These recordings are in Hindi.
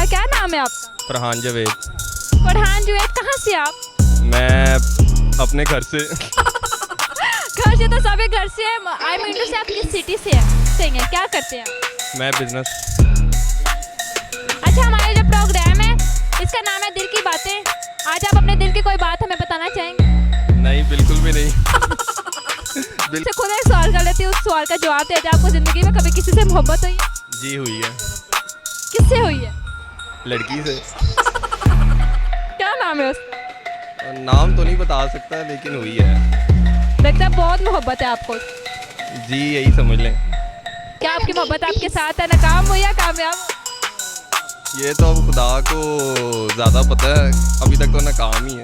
अल्हम्दुलिल्लाह। क्या नाम है आपका? फरहान जावेद। फरहान जुवैद, कहाँ से आप? मैं अपने घर से। घर से तो सभी घर से है। आई मीन टू से आप किस सिटी से हैं? क्या करते हैं आप? मैं बिजनेस। अच्छा, हमारा जो प्रोग्राम है इसका नाम है दिल की बातें। आज आप अपने दिल की कोई बात हमें बताना चाहेंगे? नहीं, बिल्कुल भी नहीं। से खुद एक सवाल कर लेती हूँ, उस सवाल का जवाब दे दे। आपको ज़िंदगी में कभी किसी से मोहब्बत हुई है? जी हुई है। किससे हुई है? लड़की से। क्या नाम है उसका? नाम तो नहीं बता सकता लेकिन हुई है। लगता है बहुत मोहब्बत है आपको। जी यही समझ लें। क्या आपकी मोहब्बत आपके साथ है? नाकाम हुई या कामयाब? ये तो अब खुदा को ज़्यादा पता है, अभी तक तो नाकाम ही है।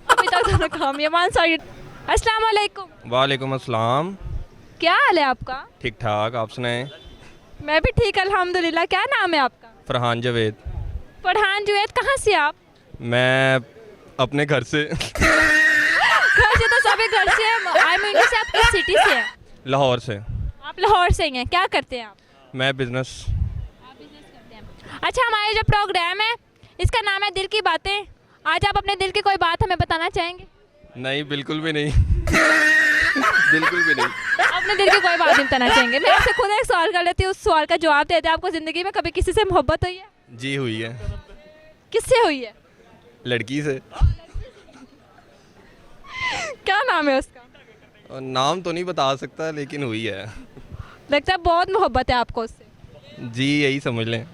अभी तक तो नाकाम है। मान साइड। अस्सलाम वालेकुम। वालेकुम अस्सलाम। क्या हाल है आपका? ठीक ठाक, आप सुनाएं। मैं भी ठीक अल्हम्दुलिल्लाह। क्या नाम है आपका? फरहान जावेद। फरहान जुवैद, कहाँ से आप? मैं अपने घर से। घर से तो सभी घर से है। आई मीन से आप किस सिटी से हैं? लाहौर से। आप लाहौर से ही हैं। क्या करते हैं आप? मैं बिजनेस। आप बिजनेस करते हैं। अच्छा, हमारा जो प्रोग्राम है इसका नाम है दिल की बातें। आज आप अपने दिल की कोई बात हमें बताना चाहेंगे? नहीं, बिल्कुल भी नहीं। बिल्कुल भी नहीं। अपने दिल की कोई बात नहीं बताना चाहेंगे। मैं आपसे खुद एक सवाल कर लेती हूँ, उस सवाल का जवाब दे दे। आपको ज़िंदगी में कभी किसी से मोहब्बत हुई है? जी हुई है। किससे हुई है? लड़की से। क्या नाम है उसका? और नाम तो नहीं बता सकता लेकिन हुई है। लगता है बहुत मोहब्बत है आपको उससे। जी यही समझ लें।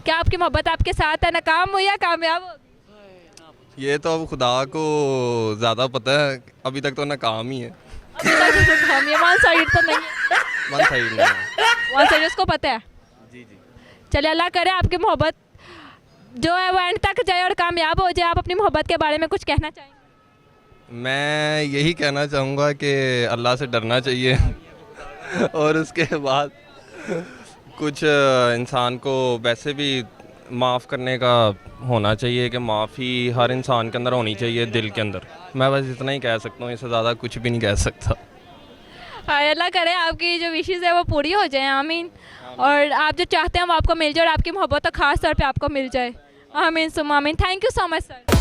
क्या आपकी मोहब्बत आपके साथ है? नाकाम हुई या कामयाब होगी? ये तो अब खुदा को ज़्यादा पता है, अभी तक तो नाकाम ही है। अभी तक तो नाकाम है। वन साइड तो नहीं है। वन साइड नहीं है। वन साइड उसको पता है। जी जी। चलिए, अल्लाह करे आपकी मोहब्बत जो है वो एंड तक जाए और कामयाब हो जाए। आप अपनी मोहब्बत के बारे में कुछ कहना चाहेंगे? मैं यही कहना चाहूँगा कि अल्लाह से डरना चाहिए। और उसके बाद कुछ इंसान को वैसे भी माफ़ करने का होना चाहिए कि माफ़ी हर इंसान के अंदर होनी चाहिए, दिल के अंदर। मैं बस इतना ही कह सकता हूँ, इससे ज़्यादा कुछ भी नहीं कह सकता। हाँ, अल्लाह करे आपकी जो विशेज़ है वो पूरी हो जाए। आमीन। और आप जो चाहते हैं वो आपको मिल जाए और आपकी मोहब्बत तो ख़ास तौर पे आपको मिल जाए। आमीन सुम आमीन। Thank you so much sir.